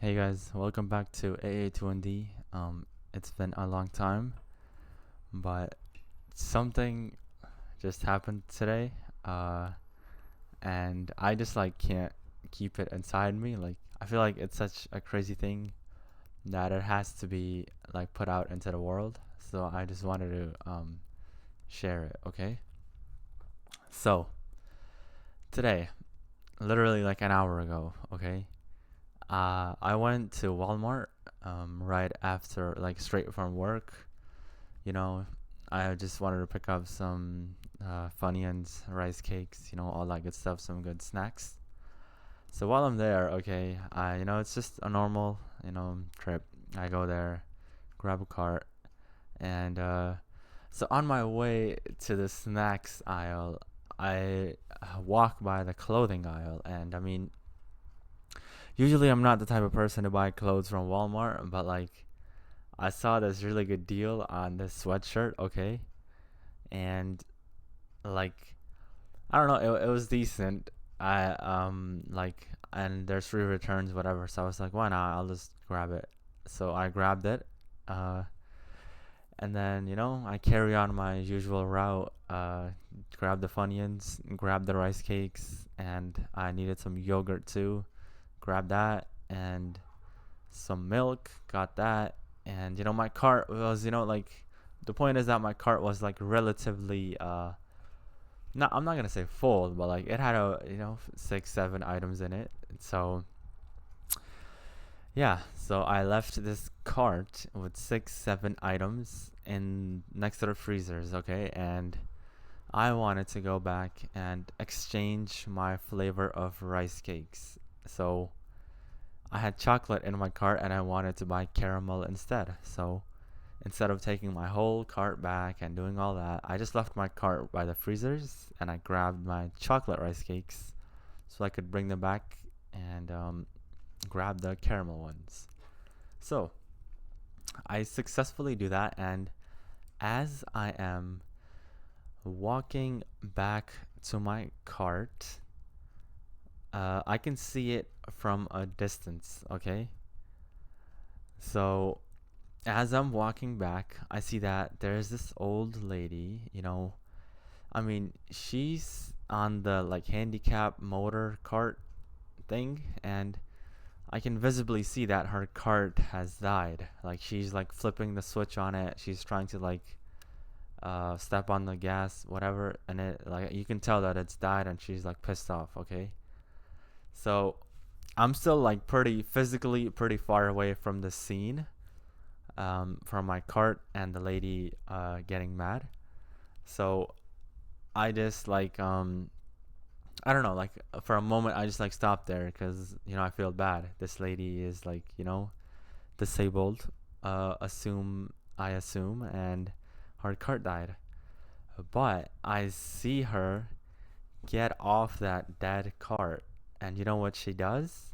Hey guys, welcome back to aa21. It's been a long time, but something just happened today, and I just like can't keep it inside me. Like I feel like it's such a crazy thing that it has to be like put out into the world. So I just wanted to share it. Okay. So today, literally like an hour ago. Okay. I went to Walmart right after, like, straight from work. You know, I just wanted to pick up some Funyuns, rice cakes, all that good stuff, some good snacks. So while I'm there, okay, it's just a normal, trip. I go there, grab a cart, and so on my way to the snacks aisle, I walk by the clothing aisle, and I mean, usually I'm not the type of person to buy clothes from Walmart, but like I saw this really good deal on this sweatshirt, okay, and like I don't know, it was decent. I like and there's free returns, whatever. So I was like, why not? I'll just grab it. So I grabbed it, uh, and then I carry on my usual route. Grab the Funyuns, grab the rice cakes, and I needed some yogurt too. Grab that and some milk. Got that, and my cart was like the point is that my cart was like relatively not I'm not gonna say full, but like it had a 6 7 items in it. So yeah, so I left this cart with 6 7 items in next to the freezers, okay, and I wanted to go back and exchange my flavor of rice cakes. So I had chocolate in my cart and I wanted to buy caramel instead. So instead of taking my whole cart back and doing all that, I just left my cart by the freezers and I grabbed my chocolate rice cakes so I could bring them back and grab the caramel ones. So I successfully do that, and as I am walking back to my cart, I can see it from a distance, okay? So as I'm walking back, I see that there's this old lady. I mean, she's on the like handicap motor cart thing, and I can visibly see that her cart has died. Like she's like flipping the switch on it. She's trying to like step on the gas, whatever, and it like you can tell that it's died, and she's like pissed off. Okay, so I'm still like pretty physically pretty far away from the scene, from my cart and the lady getting mad. So I just like I don't know, like for a moment I just like stopped there because I feel bad. This lady is like disabled, I assume, and her cart died. But I see her get off that dead cart, and you know what she does?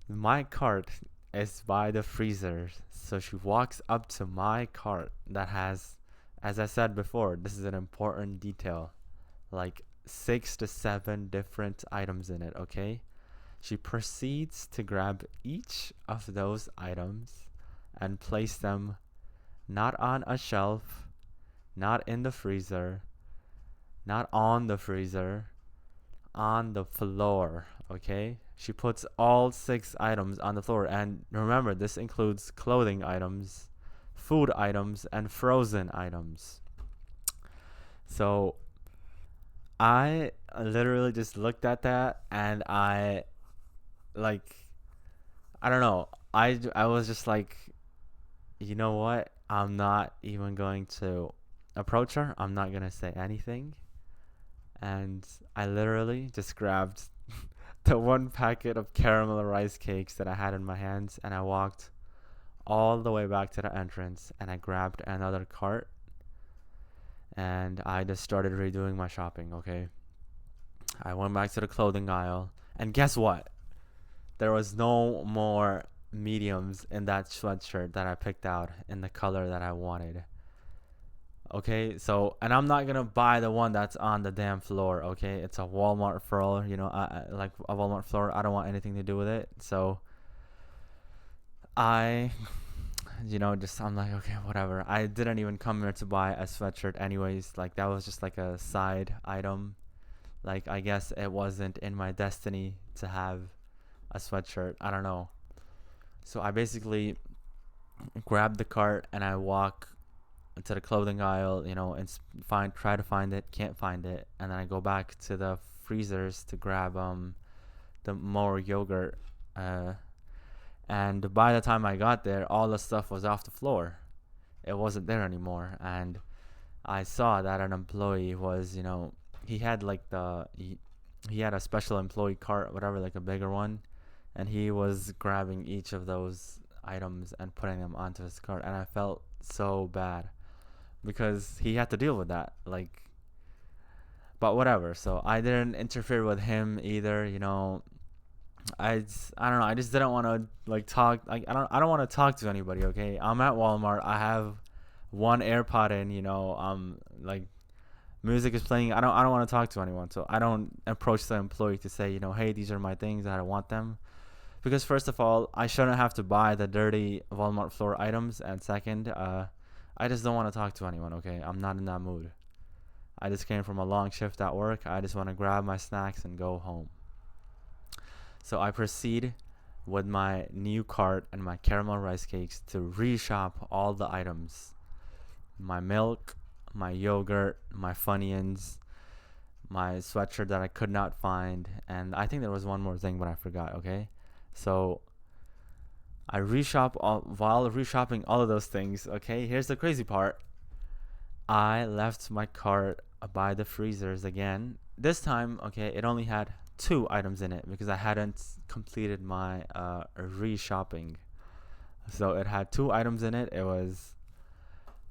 My cart is by the freezer, so she walks up to my cart that has, as I said before, this is an important detail, like 6 to 7 different items in it, okay? She proceeds to grab each of those items and place them not on a shelf, not in the freezer, not on the freezer, on the floor, okay? She puts all 6 items on the floor. And remember, this includes clothing items, food items, and frozen items. So I literally just looked at that and like, I don't know. I was just like, you know what? I'm not even going to approach her. I'm not going to say anything. And I literally just grabbed the one packet of caramel rice cakes that I had in my hands, and I walked all the way back to the entrance and I grabbed another cart and I just started redoing my shopping, okay? I went back to the clothing aisle, and guess what? There was no more mediums in that sweatshirt that I picked out in the color that I wanted. Okay, so and I'm not gonna buy the one that's on the damn floor. Okay, it's a Walmart floor. Like a Walmart floor. I don't want anything to do with it. So I, just I'm like, okay, whatever. I didn't even come here to buy a sweatshirt anyways. Like that was just like a side item. Like I guess it wasn't in my destiny to have a sweatshirt. I don't know. So I basically grab the cart and I walk to the clothing aisle, and try to find it, can't find it, and then I go back to the freezers to grab the more yogurt. Uh, and by the time I got there, all the stuff was off the floor. It wasn't there anymore, and I saw that an employee was, he had like he had a special employee cart, whatever, like a bigger one, and he was grabbing each of those items and putting them onto his cart, and I felt so bad because he had to deal with that. Like, but whatever. So I didn't interfere with him either. I don't know. I just didn't want to like talk. Like I don't want to talk to anybody. Okay, I'm at Walmart. I have one AirPod in. Like music is playing. I don't want to talk to anyone. So I don't approach the employee to say, hey, these are my things. I don't want them. Because first of all, I shouldn't have to buy the dirty Walmart floor items, and second, I just don't want to talk to anyone. Okay, I'm not in that mood. I just came from a long shift at work. I just want to grab my snacks and go home. So I proceed with my new cart and my caramel rice cakes to reshop all the items: my milk, my yogurt, my Funyuns, my sweatshirt that I could not find, and I think there was one more thing, but I forgot. Okay, so while reshopping all of those things. Okay, here's the crazy part. I left my cart by the freezers again. This time, okay, it only had two items in it because I hadn't completed my reshopping. So it had two items in it. It was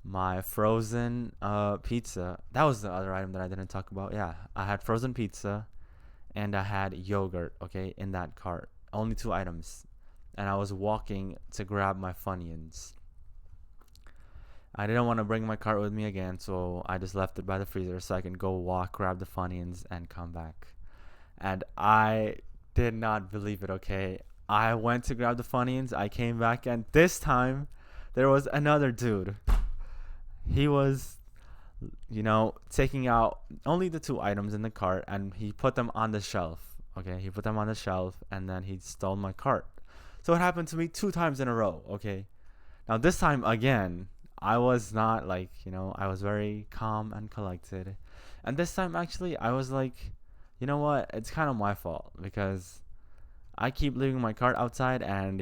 my frozen pizza. That was the other item that I didn't talk about. Yeah, I had frozen pizza and I had yogurt, okay, in that cart. Only two items. And I was walking to grab my Funyuns. I didn't want to bring my cart with me again, so I just left it by the freezer so I can go walk, grab the Funyuns, and come back. And I did not believe it, okay? I went to grab the Funyuns, I came back, and this time there was another dude. He was, taking out only the two items in the cart, and he put them on the shelf, okay? He put them on the shelf, and then he stole my cart. So it happened to me two times in a row, okay? Now this time again, I was not like, I was very calm and collected. And this time actually, I was like, you know what? It's kind of my fault because I keep leaving my cart outside and,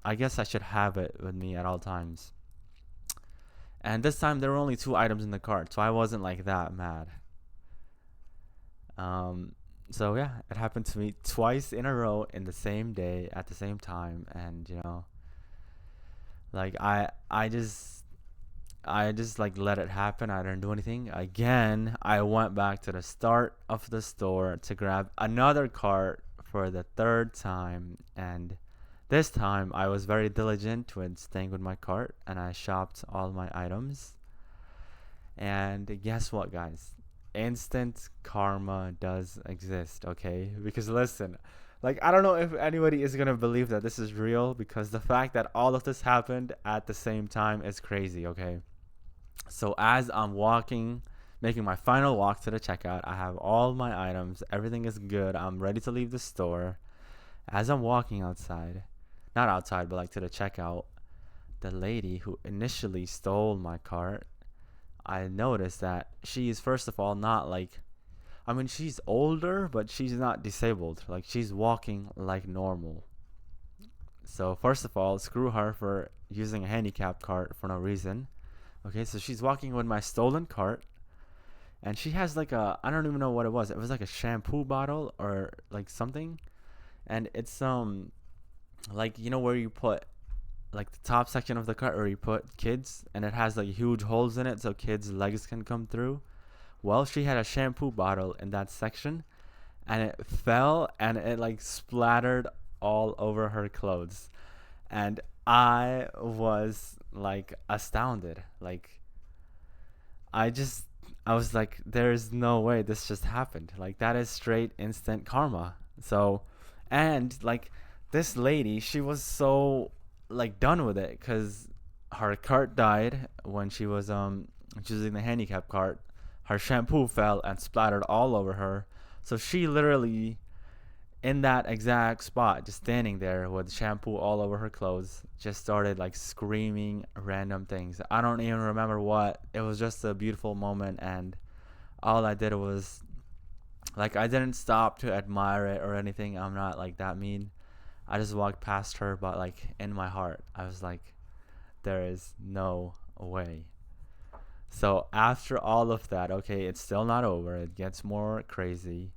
I guess I should have it with me at all times. And this time there were only two items in the cart, so I wasn't like that mad. So yeah, it happened to me twice in a row in the same day at the same time, and like I just like let it happen. I didn't do anything. Again, I went back to the start of the store to grab another cart for the third time, and this time I was very diligent with staying with my cart and I shopped all my items. And guess what, guys? Instant karma does exist, okay? Because listen, like I don't know if anybody is gonna believe that this is real because the fact that all of this happened at the same time is crazy, okay? So as I'm walking, making my final walk to the checkout, I have all my items, everything is good, I'm ready to leave the store. As I'm walking outside, not outside, but like to the checkout, the lady who initially stole my cart, I noticed that she is first of all not like, I mean, she's older, but she's not disabled. Like she's walking like normal. So first of all, screw her for using a handicap cart for no reason. Okay, so she's walking with my stolen cart, and she has like I don't even know what it was. It was like a shampoo bottle or like something, and it's like where you put like the top section of the cart where you put kids, and it has like huge holes in it so kids' legs can come through. Well, she had a shampoo bottle in that section, and it fell and it like splattered all over her clothes, and I was like astounded. Like I was like, there's no way this just happened. Like that is straight instant karma. So, and like this lady, she was so like done with it because her cart died when she was using the handicap cart. Her shampoo fell and splattered all over her. So she literally in that exact spot, just standing there with shampoo all over her clothes, just started like screaming random things. I don't even remember what. It was just a beautiful moment, and all I did was like I didn't stop to admire it or anything. I'm not like that mean. I just walked past her, but like in my heart, I was like, there is no way. So after all of that, okay, it's still not over. It gets more crazy.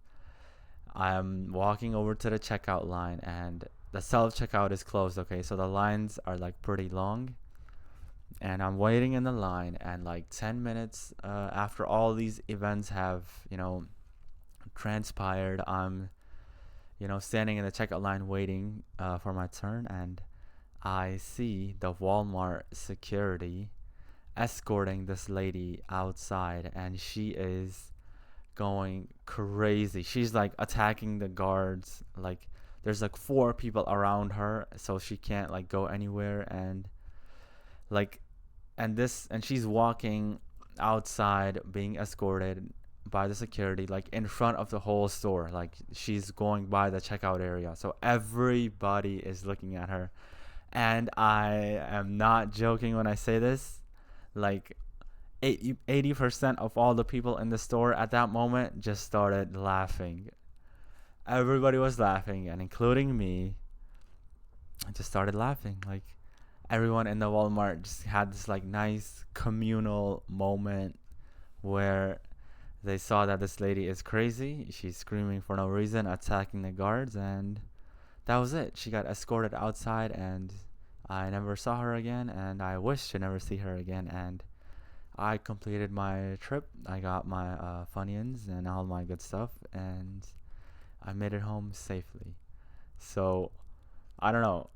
I'm walking over to the checkout line and the self checkout is closed, okay? So the lines are like pretty long and I'm waiting in the line and like 10 minutes after all these events have, transpired, I'm, standing in the checkout line waiting for my turn and I see the Walmart security escorting this lady outside and she is going crazy. She's like attacking the guards. Like there's like four people around her, so she can't like go anywhere. And like and she's walking outside, being escorted by the security, like in front of the whole store. Like she's going by the checkout area, so everybody is looking at her. And I am not joking when I say this. Like 80% of all the people in the store at that moment just started laughing. Everybody was laughing, and including me, I just started laughing. Like everyone in the Walmart just had this like nice communal moment where they saw that this lady is crazy. She's screaming for no reason, attacking the guards, and that was it. She got escorted outside, and I never saw her again, and I wish to never see her again. And I completed my trip. I got my Funyuns and all my good stuff, and I made it home safely. So I don't know.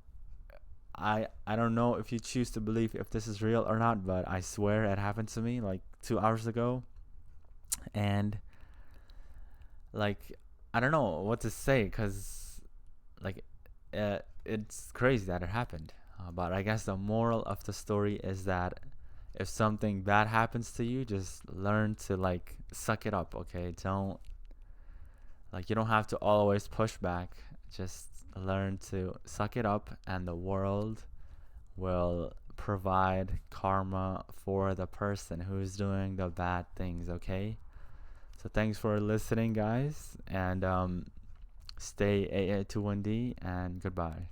I don't know if you choose to believe if this is real or not, but I swear it happened to me like 2 hours ago, and like I don't know what to say because like it's crazy that it happened. But I guess the moral of the story is that if something bad happens to you, just learn to like suck it up, okay? Don't like you don't have to always push back. Just learn to suck it up and the world will provide karma for the person who's doing the bad things, okay? So thanks for listening guys and stay aa21d and goodbye.